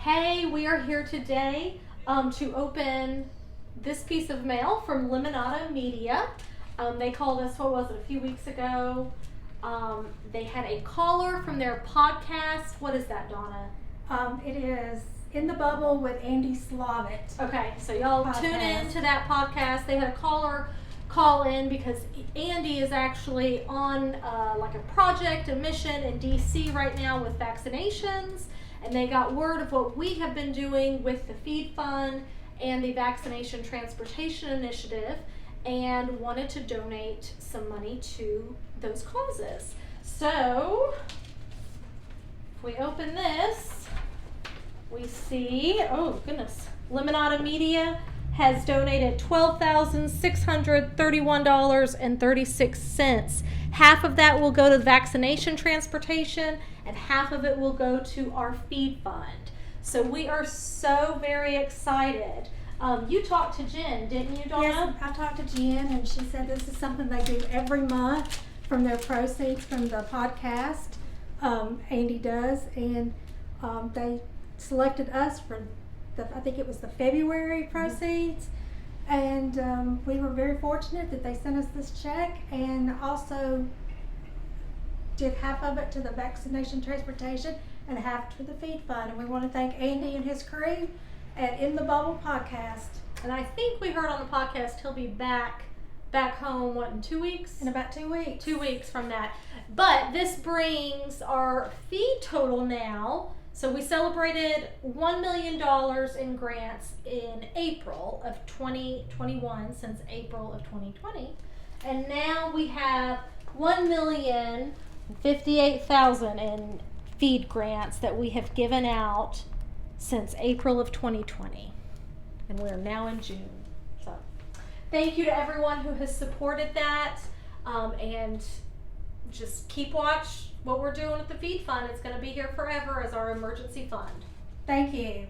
Hey, we are here today to open this piece of mail from Lemonada Media. They called us, what was it, a few weeks ago. They had a caller from their podcast. What is that, Donna? It is In the Bubble with Andy Slavitt. Okay, so y'all tune in to that podcast. They had a caller call in because Andy is actually on like a project, a mission in DC right now with vaccinations, and they got word of what we have been doing with the Feed Fund and the Vaccination Transportation Initiative, and wanted to donate some money to those causes. So if we open this, we see, oh goodness, Lemonada Media has donated $12,631.36. Half of that will go to vaccination transportation and half of it will go to our Feed Fund. So we are so very excited. You talked to Jen, didn't you, Donna? Yes, I talked to Jen, and she said this is something they do every month from their proceeds from the podcast. Andy does, and they selected us for I think it was the February proceeds, and we were very fortunate that they sent us this check, and also did half of it to the vaccination transportation and half to the Feed Fund. And we want to thank Andy and his crew at In the Bubble podcast. And I think we heard on the podcast he'll be back home, what, in 2 weeks? In about 2 weeks. 2 weeks from that. But this brings our fee total now. So we celebrated $1 million in grants in April of 2021, since April of 2020. And now we have $1,058,000 in feed grants that we have given out since April of 2020. And we're now in June. So thank you to everyone who has supported that. And just keep watch what we're doing with the Feed Fund. It's going to be here forever as our emergency fund. Thank you.